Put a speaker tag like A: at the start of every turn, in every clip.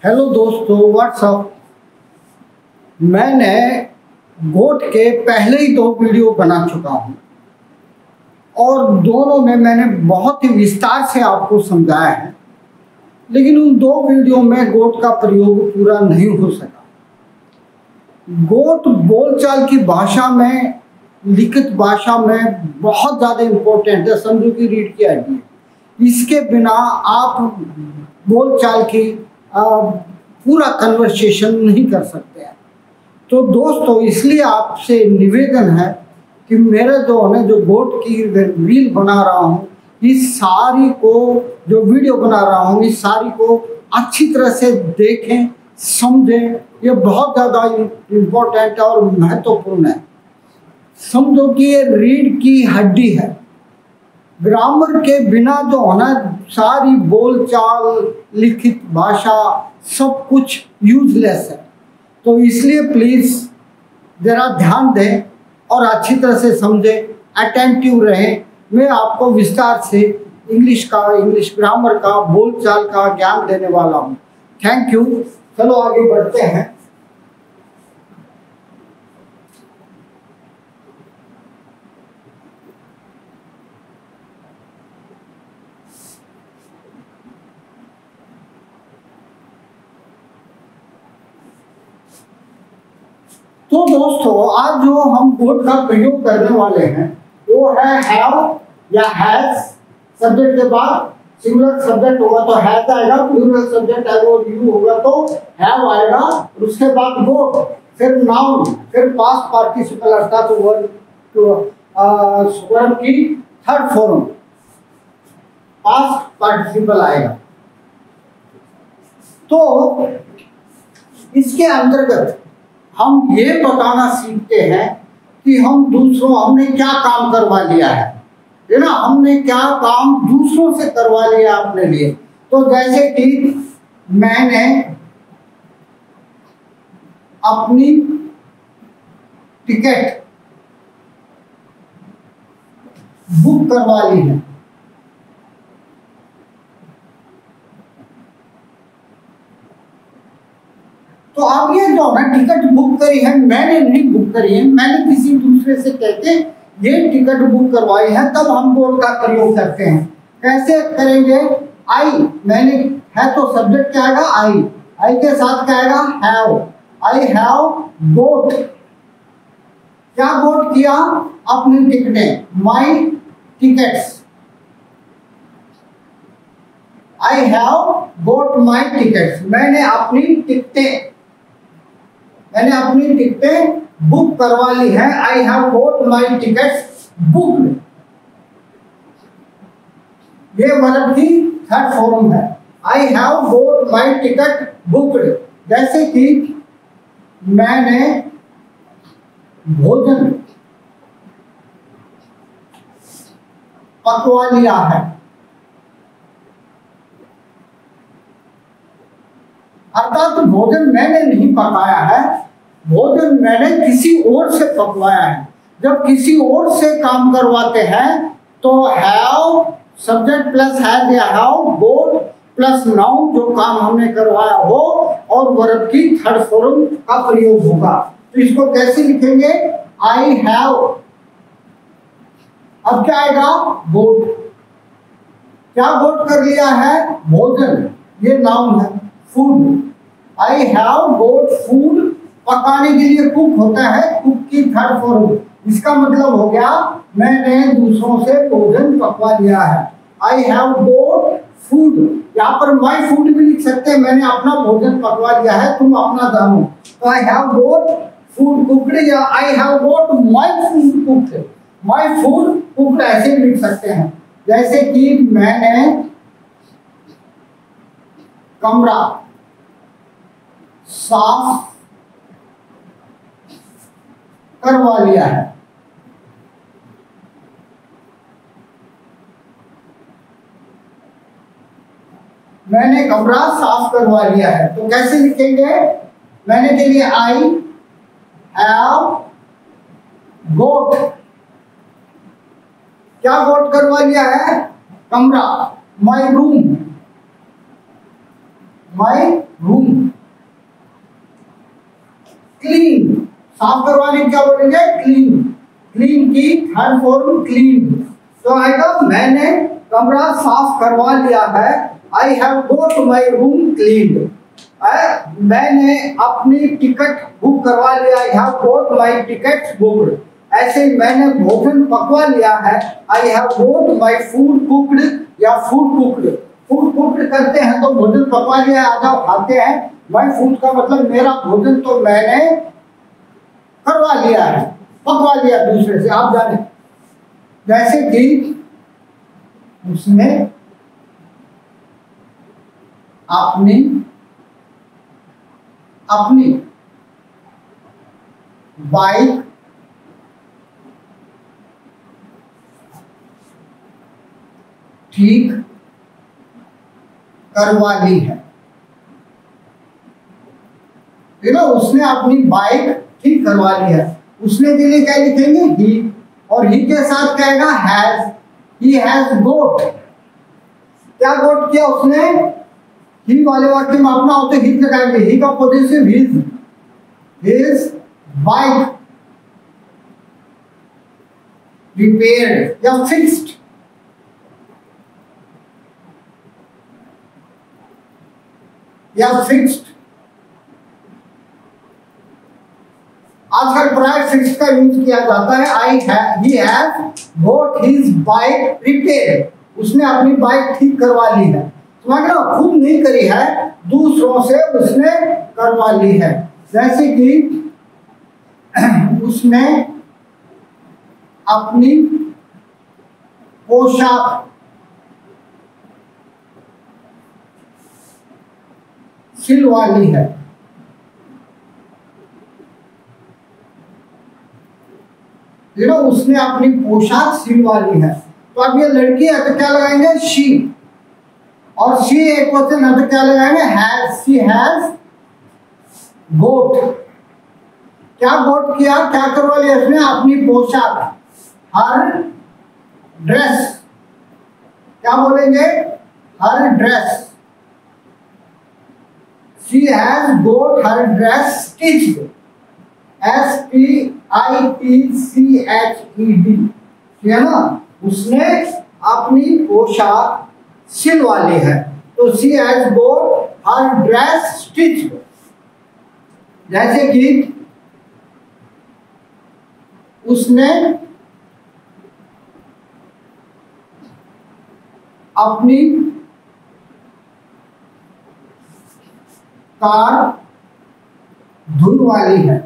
A: Hello दोस्तों, WhatsApp. मैंने गोट के पहले ही 2 वीडियो बना चुका हूँ और दोनों में मैंने बहुत ही विस्तार से आपको समझाया है, लेकिन उन 2 वीडियो में गोट का प्रयोग पूरा नहीं हो सका। गोट बोलचाल की भाषा में, लिखित भाषा में बहुत ज़्यादा इम्पोर्टेंट है, समझो कि रीड की आइडिया। इसके बिना आप बोलचाल की पूरा कन्वर्सेशन नहीं कर सकते हैं। तो दोस्तों, इसलिए आपसे निवेदन है कि मेरे जो गोट की रील बना रहा हूँ, इस सारी को जो वीडियो बना रहा हूँ, इस सारी को अच्छी तरह से देखें, समझें। ये बहुत ज़्यादा इम्पोर्टेंट है और महत्वपूर्ण है। समझो कि ये रीढ़ की हड्डी है। ग्रामर के बिना जो होना, सारी बोलचाल, लिखित भाषा, सब कुछ यूजलेस है। तो इसलिए प्लीज़ ज़रा ध्यान दें और अच्छी तरह से समझें, अटेंटिव रहें। मैं आपको विस्तार से इंग्लिश ग्रामर का, बोलचाल का ज्ञान देने वाला हूँ। Thank you. चलो आगे बढ़ते हैं। तो दोस्तों, आज जो हम गोट का प्रयोग करने वाले हैं वो है हैव या हैज। सब्जेक्ट के बाद सिंगुलर सब्जेक्ट होगा तो हैज आएगा, प्लूरल सब्जेक्ट है वो यू होगा तो हैव आएगा, और उसके बाद गोट, फिर नाउन, फिर पास्ट पार्टिसिपल अर्थात वर्ब की थर्ड फॉर्म पास्ट पार्टिसिपल आएगा। तो इसके अंतर्गत हम ये बताना सीखते हैं कि हमने क्या काम करवा लिया है ना, हमने क्या काम दूसरों से करवा लिया अपने लिए। तो जैसे कि मैंने अपनी टिकट बुक करवा ली है। तो अब ये जो है टिकट बुक करी है, मैंने नहीं बुक करी है, मैंने किसी दूसरे से कहते ये टिकट बुक करवाई है, तब हम गोट का प्रयोग करते हैं। कैसे करेंगे? आई, मैंने है तो सब्जेक्ट क्या आएगा? आई के साथ क्या आएगा? हैव। I have got. क्या गोट किया? अपनी टिकटें, my tickets. I have got my tickets. मैंने अपनी टिकटें बुक करवा ली है। I have got my tickets booked. ये वर्ब की थर्ड फॉर्म है। I have got my ticket booked. जैसे कि मैंने भोजन पकवा लिया है, अर्थात भोजन मैंने नहीं पकाया है, भोजन मैंने किसी और से पकवाया है। जब किसी और से काम करवाते हैं तो हैव सब्जेक्ट प्लस हैज या हैव गोट प्लस नाउन, जो काम हमने करवाया हो, और वर्ब की थर्ड फॉर्म का प्रयोग होगा। तो इसको कैसे लिखेंगे? आई हैव, अब क्या आएगा? गोट। क्या गोट कर लिया है? भोजन, ये नाउन है। Food, I have got food. पकाने के लिए कुक होता है, कुक की थर्ड फॉर्म। इसका मतलब हो गया मैंने दूसरों से भोजन पकवा लिया है। I have got food. यहाँ पर माई फूड भी लिख सकते हैं, मैंने अपना भोजन पकवा लिया है, तुम अपना जानो। तो I have got food cooked या I have got my food cooked. My food cooked ऐसे भी लिख सकते हैं। जैसे कि मैंने कमरा साफ करवा लिया है। मैंने कमरा साफ करवा लिया है। तो कैसे लिखेंगे? मैंने के लिए आई हैव गोट। क्या गोट करवा लिया है? कमरा, my room. My room. Clean, साफ करवाने क्या बोलेंगे? क्लीन। क्लीन की थर्ड फॉर्म क्लीन। तो आएगा मैंने कमरा साफ करवा लिया है। I have got my room cleaned. मैंने अपनी टिकट बुक करवा लिया। आई have got my ticket booked. ऐसे ही मैंने भोजन पकवा लिया है। I have got my food cooked या फूड कुक्ड। फूड कुक्ड करते हैं तो भोजन पकवा लिया, आ जाओ खाते हैं। माई फूड का मतलब मेरा भोजन तो मैंने करवा लिया है, पकवा लिया दूसरे से, आप जाने। जैसे कि उसने अपनी बाइक ठीक करवा ली है। उसने अपनी बाइक ठीक करवा ली है। उसने के लिए क्या लिखेंगे? ही। और ही के साथ क्या आएगा? हैज। ही हैज गोट। क्या गोट किया उसने? ही वाले वाक्य में अपना होते ही लगाएंगे। ही का पॉजिटिव हिज बाइक रिपेयर्ड या फिक्स्ड। आजकल प्राय फिक्स्ड का यूज किया जाता है। He has got his bike repaired. उसने अपनी बाइक ठीक करवा ली है। समझ लो, खुद नहीं करी है, दूसरों से उसने करवा ली है। जैसे कि उसने अपनी पोशाक सिलवा ली है। उसने अपनी पोशाक सिलवा ली है। तो अब ये लड़की है तो क्या लगाएंगे? शी। और शी एक क्वेश्चन है तो क्या लगाएंगे? हैज। शी हैज गोट। क्या गोट किया? क्या करवा लिया उसने? अपनी पोशाक, हर ड्रेस। क्या बोलेंगे? Her dress. She has got her dress stitched. STITCHED, है ना? उसने अपनी पोशाक सिलवा ली है। तो she has got her dress stitched। जैसे कि उसने अपनी कार धुलवा ली है।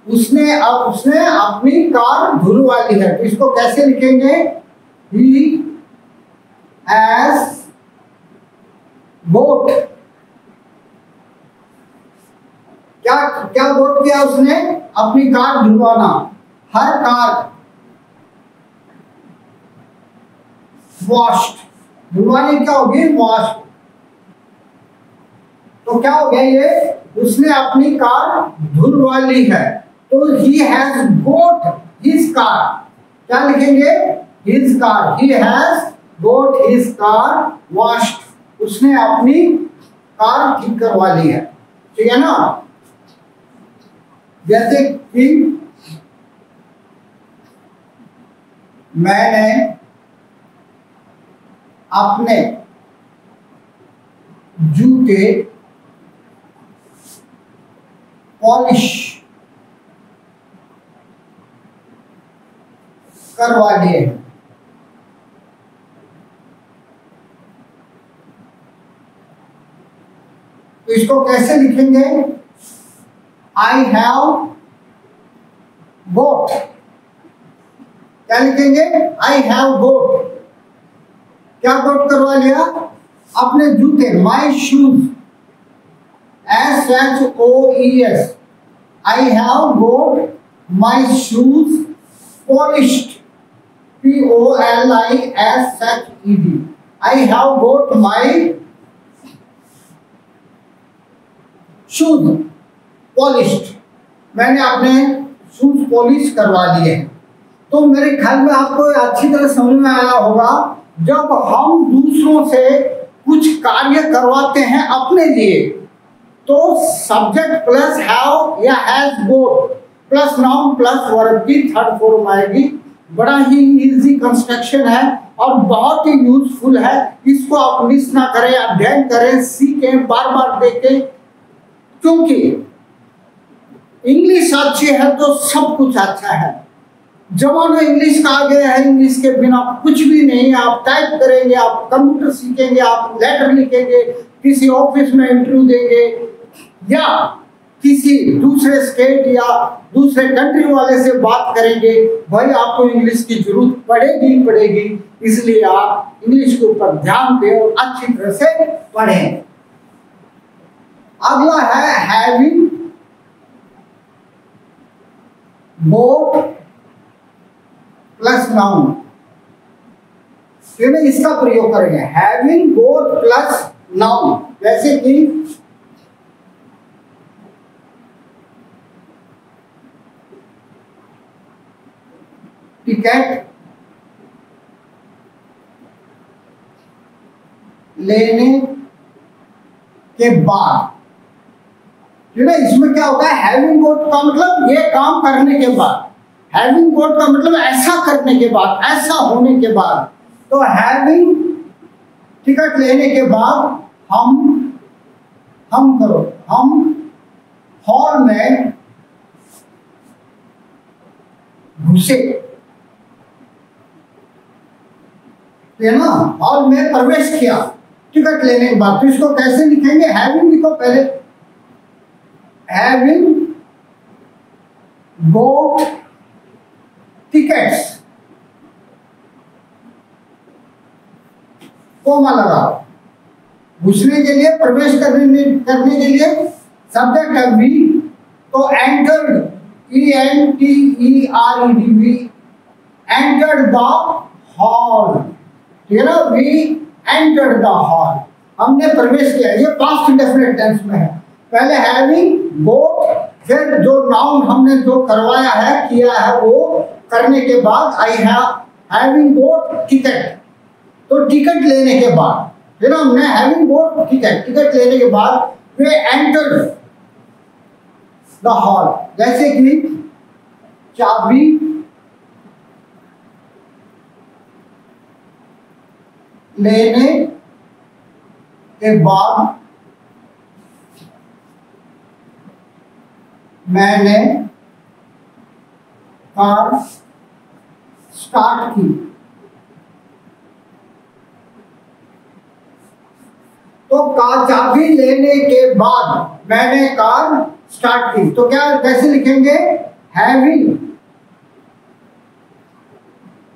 A: उसने अपनी कार धुलवा ली है। तो इसको कैसे लिखेंगे? He has got। क्या गोट किया उसने? अपनी कार धुलवाना, हर कार वॉश्ड। धुलवानी क्या होगी? वॉश्ड। तो क्या हो गया ये? उसने अपनी कार धुलवा ली है। तो he has got his car। क्या लिखेंगे? His car। He has got his car washed। उसने अपनी कार ठीक करवा ली है। ठीक है ना? जैसे कि मैंने अपने जूते पॉलिश करवा लिए। तो इसको कैसे लिखेंगे? I have got। क्या लिखेंगे? I have got। क्या got करवा लिया? अपने जूते, my shoes, SHOES। I have got my shoes polished, POLISHED। I have got my shoes polished। मैंने अपने शूज पॉलिश करवा लिए हैं। तो मेरे ख्याल में आपको अच्छी तरह समझ में आया होगा, जब हम दूसरों से कुछ कार्य करवाते हैं अपने लिए, तो सब्जेक्ट प्लस हैव या has both plus noun plus verb की थर्ड फॉर्म आएगी। बड़ा ही इजी कंस्ट्रक्शन है और बहुत ही यूजफुल है। इसको आप मिस ना करें, अध्ययन करें, सीखें, बार बार देखें, क्योंकि इंग्लिश अच्छी है तो सब कुछ अच्छा है। जमाना इंग्लिश का आ गया है, इंग्लिश के बिना कुछ भी नहीं। आप टाइप करेंगे, आप कंप्यूटर सीखेंगे, आप लेटर लिखेंगे, किसी ऑफिस में इंटरव्यू देंगे या किसी दूसरे स्टेट या दूसरे कंट्री वाले से बात करेंगे, भाई आपको इंग्लिश की जरूरत पड़ेगी पड़ेगी। इसलिए आप इंग्लिश के ऊपर ध्यान दें और अच्छी तरह से पढ़ें। अगला है हैविंग बोथ प्लस नाउन। फिर इसका प्रयोग करेंगे, हैविंग बोथ प्लस नाउन। जैसे कि टिकट लेने के बाद, इसमें क्या होता है, हैविंग बोथ का मतलब ये काम करने के बाद, हैविंग बोथ का मतलब ऐसा करने के बाद, ऐसा होने के बाद। तो हैविंग टिकट लेने के बाद हम हॉल में घुसे, है ना, हॉल में प्रवेश किया टिकट लेने के बाद। तो इसको कैसे लिखेंगे, हैविंग लिखो पहले, हैविंग बोथ टिकट्स, कोमा लगाओ। घुसने के लिए, प्रवेश करने के लिए सब्जेक्ट है वी, तो entered, ENTERED, entered the hall, ठीक है ना, वी एंटर्ड द हॉल, हमने प्रवेश किया। ये पास्ट इंडेफिनिट टेंस में है। पहले हैविंग बोथ, फिर जो नाउन हमने जो करवाया है, किया है, वो करने के बाद आई हैविंग बोथ टिकट, तो टिकट लेने के बाद, फिर हमने हैविंग बोथ टिकट लेने के बाद वे एंटर्ड द हॉल। जैसे कि चाबी लेने के बाद मैंने कार स्टार्ट की। तो कार, चाबी लेने के बाद मैंने कार स्टार्ट की, तो क्या कैसे लिखेंगे, हैविंग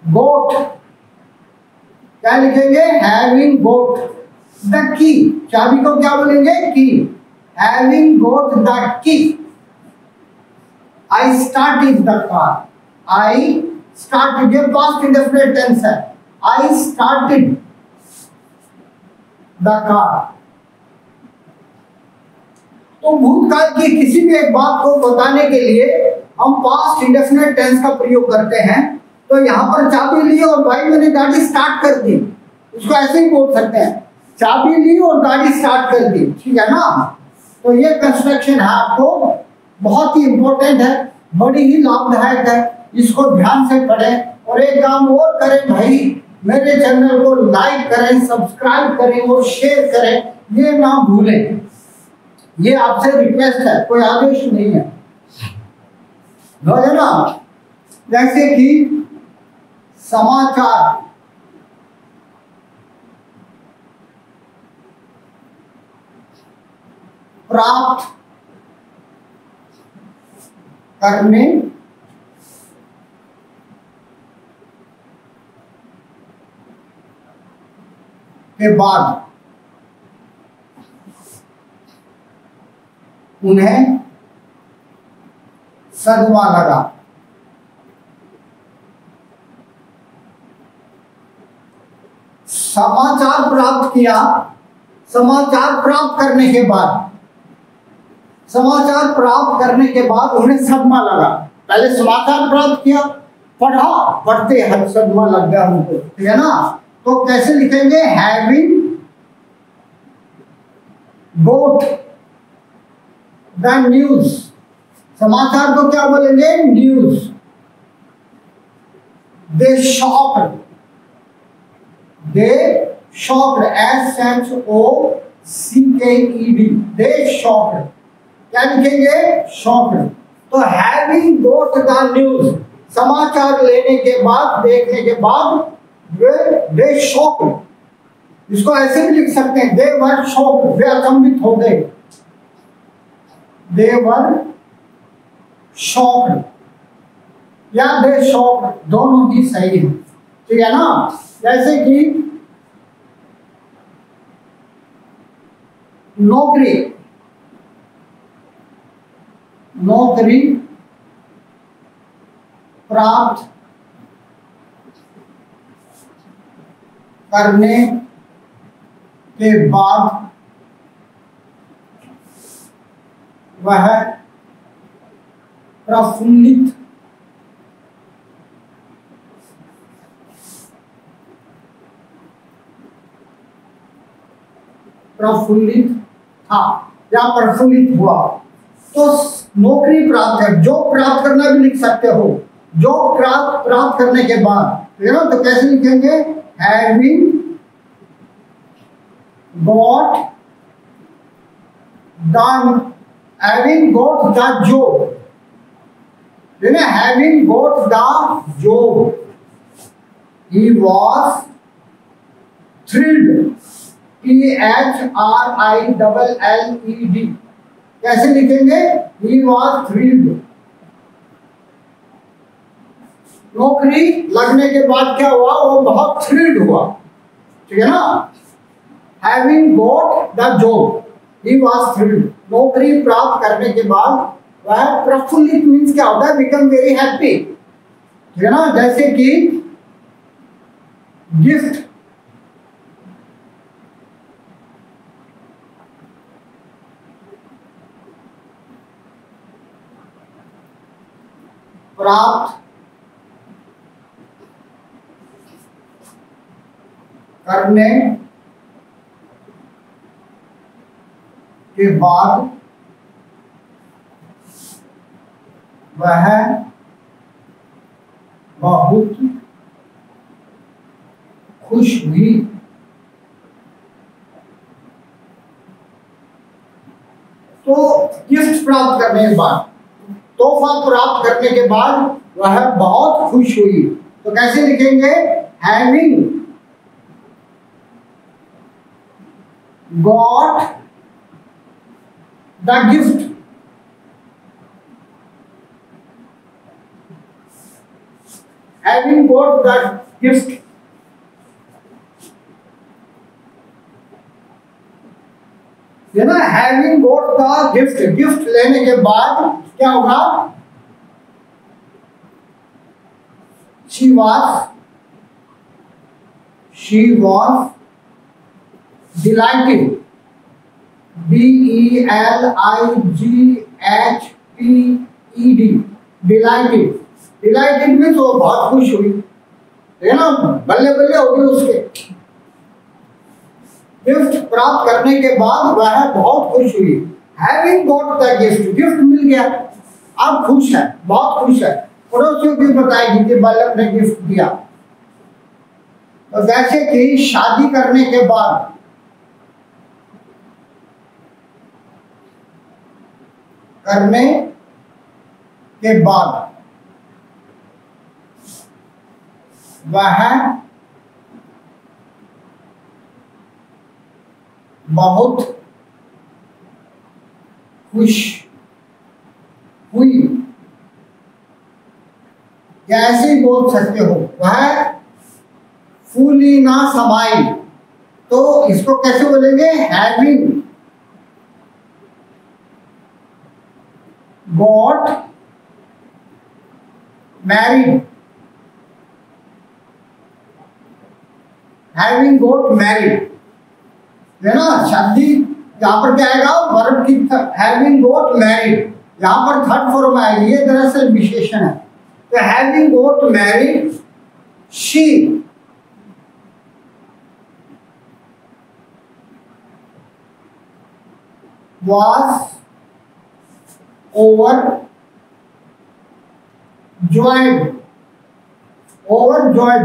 A: बोथ, क्या लिखेंगे, हैविंग बोथ द की, चाबी को क्या बोलेंगे, की, having both the key. I started the car, I started, ये पास्ट इंडेफिनिट टेंस है, आई स्टार्टेड द कार। तो भूतकाल की किसी भी एक बात को बताने के लिए हम पास्ट इंडेफिनिट टेंस का प्रयोग करते हैं। तो यहाँ पर चाबी ली और भाई मैंने गाड़ी स्टार्ट कर दी, उसको ऐसे ही बोल सकते हैं, चाबी ली और गाड़ी स्टार्ट कर दी, ठीक है ना। तो ये कंस्ट्रक्शन है, आपको बहुत ही इंपॉर्टेंट है, बड़ी ही लाभदायक है, इसको ध्यान से पढ़ें। और एक काम और करें भाई, मेरे चैनल को लाइक करें, सब्सक्राइब करें और शेयर करें, ये ना भूलें। ये आपसे रिक्वेस्ट है, कोई आदेश नहीं है, है ना। जैसे कि समाचार प्राप्त करने के बाद उन्हें सदमा लगा। समाचार प्राप्त किया, समाचार प्राप्त करने के बाद, समाचार प्राप्त करने के बाद उन्हें सदमा लगा। पहले समाचार प्राप्त किया, पढ़ा, पढ़ते हर सदमा लग गया हमको, ठीक है ना। तो कैसे लिखेंगे, हैविंग गोट द न्यूज, समाचार को क्या बोलेंगे, न्यूज। दे शॉक्ड, दे शॉक्ड, SHOCKED, दे शॉक्ड, क्या लिखेंगे, शॉक्ड। तो हैविंग गोट द न्यूज, समाचार लेने के बाद, देखने के बाद दे शॉक्ड। इसको ऐसे भी लिख सकते हैं, दे वर शॉक्ड, वे अचंभित हो गए, दे वर शॉक्ड या दे शॉक्ड, दोनों ही सही है, ठीक है ना। जैसे कि नौकरी, नौकरी प्राप्त करने के बाद वह प्रफुल्लित था या प्रफुल्लित हुआ। तो नौकरी प्राप्त है, जॉब प्राप्त करना भी लिख सकते हो, जॉब प्राप्त करने के बाद, ठीक है ना। तो कैसे लिखेंगे, having got the, having got the job, ठीक है, having got the job he was thrilled, THRILLED, कैसे लिखेंगे, he was thrilled। नौकरी लगने के बाद क्या हुआ, वो बहुत थ्रिल्ड हुआ, ठीक है ना। Having got the job, he was thrilled, नौकरी प्राप्त करने के बाद वह प्रफुल्लित, मीन्स क्या होता है, बिकम वेरी हैप्पी, ठीक है ना। जैसे कि गिफ्ट, प्राप्त करने के बाद वह बहुत खुश हुई। तो गिफ्ट प्राप्त करने के बाद, तोहफा प्राप्त करने के बाद वह बहुत खुश हुई। तो कैसे लिखेंगे, having got the gift, having got the gift, है ना। Having got the gift, gift लेने के बाद क्या होगा, she was delighted, DELIGHTED, delighted, delighted में तो बहुत खुश हुई, है ना, बल्ले बल्ले हो गई उसके। गिफ्ट प्राप्त करने के बाद वह बहुत खुश हुई। Having got the gift, gift मिल गया, अब खुश है, बहुत खुश है। पड़ोसियों भी बताएगी कि बल्लभ ने गिफ्ट दिया। तो जैसे कि शादी करने के बाद, करने के बाद वह बहुत खुश हुई, या ऐसे ही बोल सकते हो, वह फूली ना समाई। तो इसको कैसे बोलेंगे, having got married, having got married, है ना। शादी यहाँ पर क्या आएगा, वर्ब की हैविंग गॉट मैरिड, यहाँ पर थर्ड फॉर्म आएगी, ये दरअसल विशेषण है। तो having got married, she was overjoyed,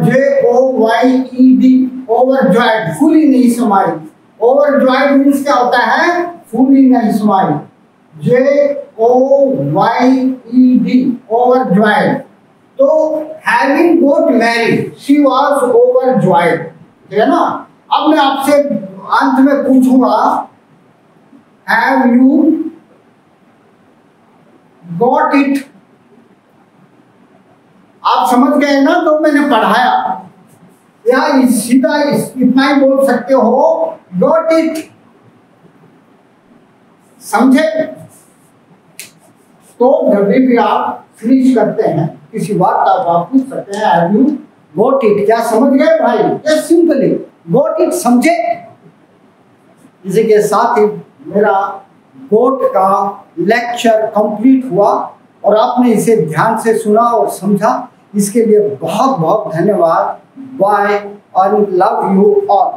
A: J-O-Y-E-D, overjoyed, fully नहीं समाई। overjoyed मीन्स क्या होता है? fully नहीं समाई। J-O-Y-E-D, overjoyed। तो having got married, she was overjoyed, ठीक है ना। अब मैं आपसे अंत में पूछूंगा, have you got it? आप समझ गए ना? तो मैंने पढ़ाया या सीधा इतना ही बोल सकते हो, got it, समझे? तो जब भी आप फिनिश करते हैं किसी वार्ता को, आप पूछ सकते हैं have you got it? क्या समझ गए भाई? ये सिंपली got it, समझे? इसी के साथ ही मेरा गोट का लेक्चर कंप्लीट हुआ और आपने इसे ध्यान से सुना और समझा, इसके लिए बहुत बहुत धन्यवाद। बाय और लव यू ऑल।